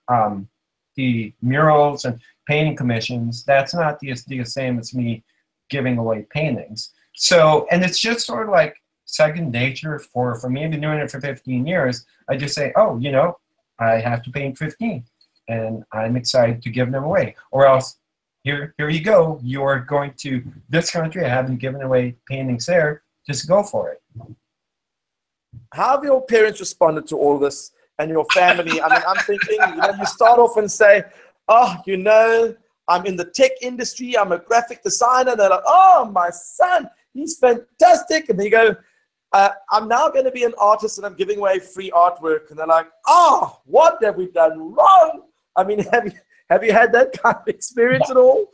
the murals and painting commissions, that's not the same as me giving away paintings. So, and it's just sort of like second nature for me. I've been doing it for 15 years. I just say, oh, you know, I have to paint 15, and I'm excited to give them away. Or else, here you go. You're going to this country. I haven't given away paintings there. Just go for it. How have your parents responded to all this, and your family? I mean, I'm thinking, you know, you start off and say, oh, you know, I'm in the tech industry, I'm a graphic designer. And they're like, oh, my son, he's fantastic. And they go, I'm now going to be an artist, and I'm giving away free artwork. And they're like, oh, what have we done wrong? I mean, have you had that kind of experience at all?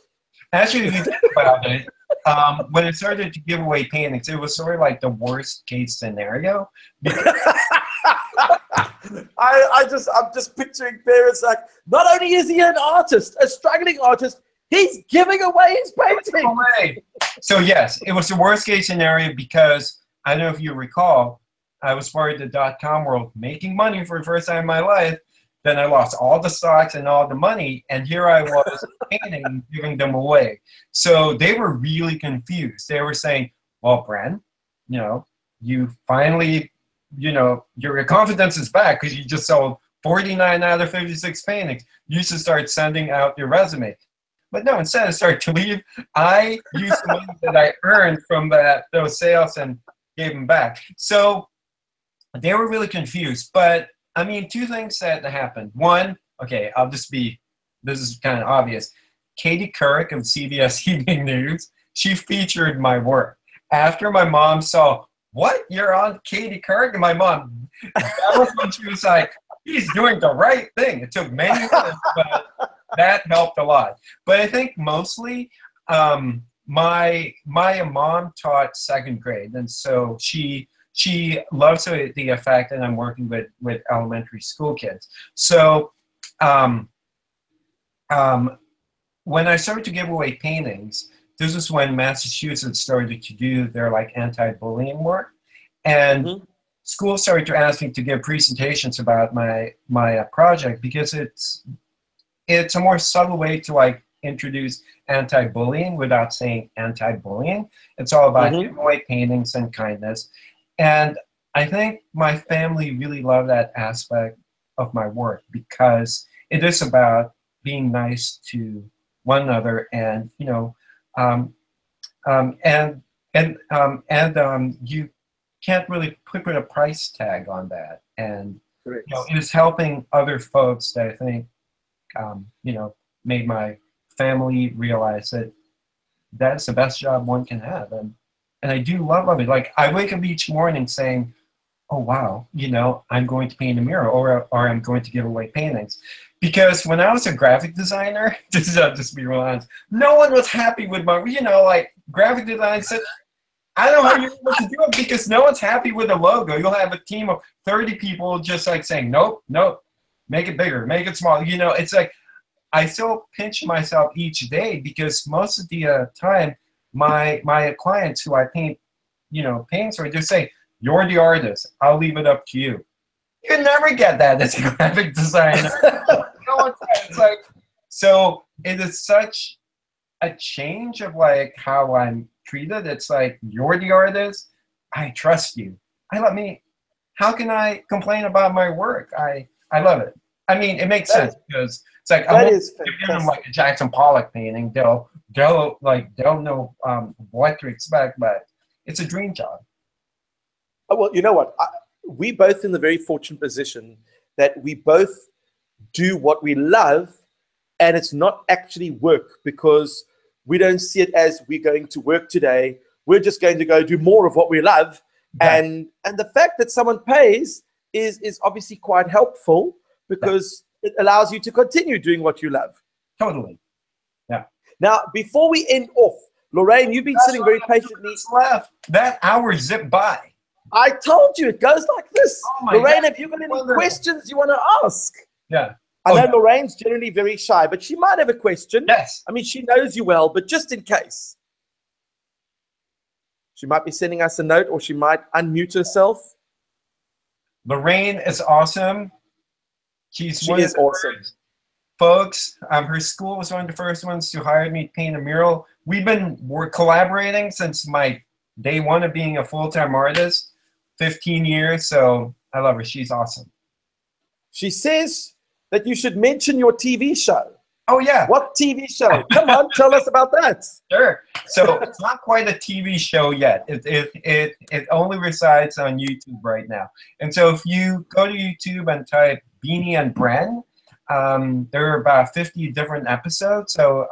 Actually, if you think about it, when I started to give away paintings, it was sort of like the worst case scenario. I'm just picturing parents like, not only is he an artist, a struggling artist, he's giving away his painting. So yes, it was the worst case scenario, because I don't know if you recall, I was part of the .com world, making money for the first time in my life. Then I lost all the stocks and all the money, and here I was painting, giving them away. So they were really confused. They were saying, well, Bren, you know, you finally, you know, your confidence is back because you just sold 49 out of 56 paintings. You should start sending out your resume. But no, instead I started to leave. I used the money that I earned from those sales and gave them back. So they were really confused. But I mean, two things that happened. One, okay, this is kind of obvious. Katie Couric of CBS Evening News, she featured my work. After my mom saw, what, you're on Katie Couric? And my mom, that was when she was like, he's doing the right thing. It took many years, but that helped a lot. But I think mostly my mom taught second grade, and so she loves the fact that I'm working with elementary school kids. So when I started to give away paintings, this is when Massachusetts started to do their like anti-bullying work, and schools started to ask me to give presentations about my project, because it's a more subtle way to like introduce anti-bullying without saying anti-bullying. It's all about giving away paintings and kindness. And I think my family really love that aspect of my work because it is about being nice to one another, and you know, you can't really put a price tag on that. And you know, it is helping other folks that I think you know, made my family realize that that's the best job one can have. And I do love it. Like I wake up each morning saying, oh wow, you know, I'm going to paint a mural, or I'm going to give away paintings. Because when I was a graphic designer, just be real honest, no one was happy with my, you know, like graphic design said, I don't know how you're able to do it because no one's happy with the logo. You'll have a team of 30 people just like saying, nope, nope, make it bigger, make it smaller. You know, it's like, I still pinch myself each day because most of the time, my clients who I paint, you know, paintings for, just say, you're the artist, I'll leave it up to you. You never get that as a graphic designer. It's like, so it is such a change of like how I'm treated. It's like, you're the artist, I trust you. How can I complain about my work? I love it. I mean, it makes sense because it's like, I'm giving them like a Jackson Pollock painting. They'll know what to expect, but it's a dream job. Oh, well, you know what? We both in the very fortunate position that we both do what we love, and it's not actually work because we don't see it as we're going to work today. We're just going to go do more of what we love. And the fact that someone pays is obviously quite helpful because it allows you to continue doing what you love. Totally. Yeah. Now, before we end off, Lorraine, you've been sitting very patiently. Left. That hour zipped by. I told you it goes like this. Oh Lorraine, God. have you got any questions you want to ask? Yeah. I know Lorraine's generally very shy, but she might have a question. Yes. I mean, she knows you well, but just in case. She might be sending us a note, or she might unmute herself. Lorraine is awesome. She is awesome. Folks, her school was one of the first ones to hire me to paint a mural. We're collaborating since my day one of being a full-time artist, 15 years, so I love her. She's awesome. She says that you should mention your TV show. Oh, yeah. What TV show? Come on, tell us about that. Sure. So it's not quite a TV show yet. It only resides on YouTube right now. And so if you go to YouTube and type Beanie and Bren, there are about 50 different episodes. So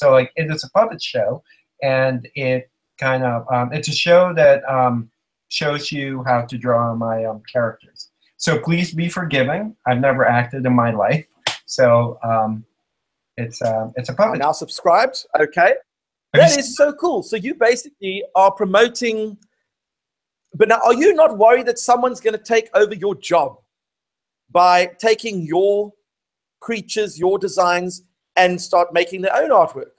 like it is a puppet show, and it kind of it's a show that shows you how to draw my characters. So please be forgiving. I've never acted in my life, so it's a puppet. Now subscribed. Okay, that is so cool. So you basically are promoting. But now, are you not worried that someone's going to take over your job by taking your creatures, your designs, and start making their own artwork?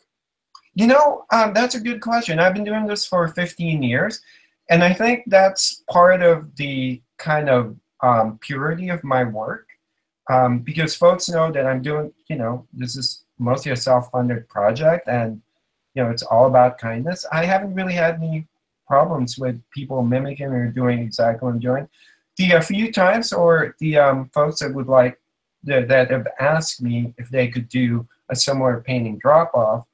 You know, that's a good question. I've been doing this for 15 years, and I think that's part of the kind of purity of my work, because folks know that I'm doing, you know, this is mostly a self-funded project, and, you know, it's all about kindness. I haven't really had any problems with people mimicking or doing exactly what I'm doing. The few times, or the folks that would like, that have asked me if they could do a similar painting drop-off,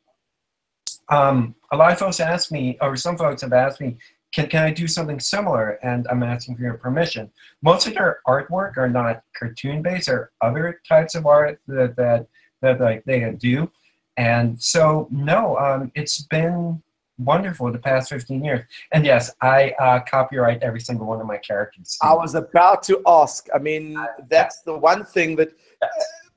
a lot of folks ask me, or some folks have asked me, can I do something similar? And I'm asking for your permission. Most of their artwork are not cartoon-based, or other types of art that like they do. And so, no, it's been wonderful the past 15 years. And yes, I copyright every single one of my characters. I was about to ask. I mean, that's the one thing that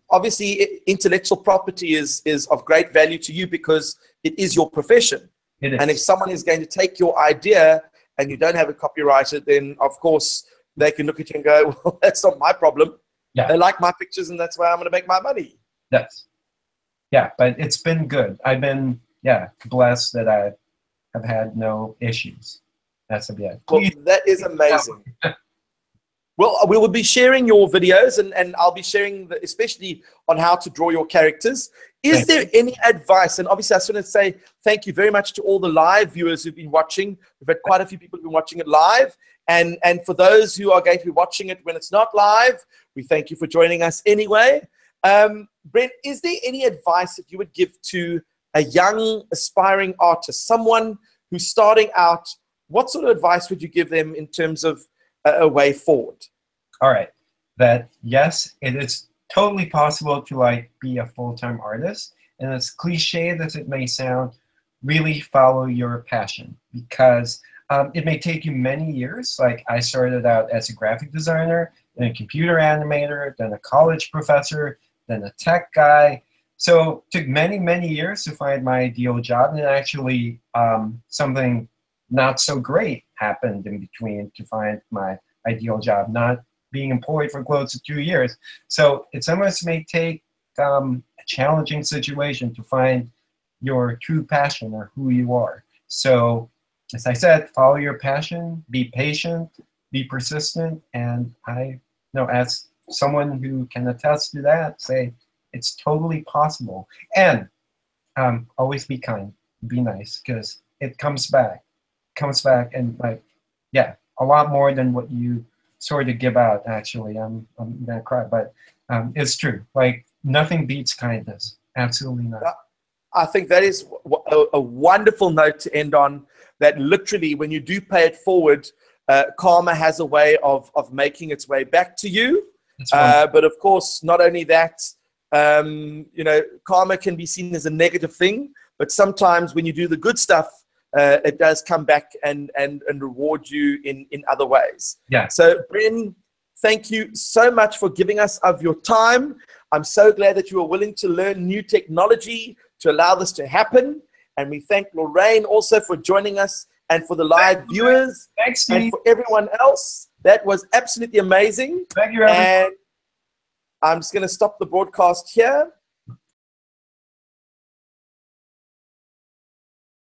obviously intellectual property is of great value to you because it is your profession. It is. And if someone is going to take your idea and you don't have it copyrighted, then of course they can look at you and go, well, that's not my problem. Yeah. They like my pictures and that's why I'm going to make my money. Yes. Yeah, but it's been good. I've been, blessed that I have had no issues. That's a bit. Well, that is amazing. Well, we will be sharing your videos, and I'll be sharing, especially on how to draw your characters. Is there any advice? And obviously, I just want to say thank you very much to all the live viewers who've been watching. We've had quite a few people who've been watching it live. And for those who are going to be watching it when it's not live, we thank you for joining us anyway. Bren, is there any advice that you would give to a young, aspiring artist, someone who's starting out? What sort of advice would you give them in terms of a way forward? All right. That, yes, it is totally possible to like be a full-time artist. And as cliche as it may sound, really follow your passion, because it may take you many years. Like I started out as a graphic designer, then a computer animator, then a college professor, then a tech guy. So it took many, many years to find my ideal job, and actually something not so great happened in between to find my ideal job, not being employed for close to 2 years. So it sometimes may take a challenging situation to find your true passion or who you are. So as I said, follow your passion, be patient, be persistent, and I know as someone who can attest to that, say it's totally possible. And always be kind, be nice, because it comes back and like, yeah, a lot more than what you sort of give out. Actually, I'm gonna cry, but it's true. Like nothing beats kindness. Absolutely not. I think that is a wonderful note to end on. That literally, when you do pay it forward, karma has a way of making its way back to you. But of course, not only that, you know, karma can be seen as a negative thing. But sometimes when you do the good stuff, it does come back and reward you in other ways. Yeah. So, Bren, thank you so much for giving us of your time. I'm so glad that you are willing to learn new technology to allow this to happen. And we thank Lorraine also for joining us, and for the live viewers. Thanks, Steve. And for everyone else. That was absolutely amazing. Thank you, everyone. And I'm just going to stop the broadcast here.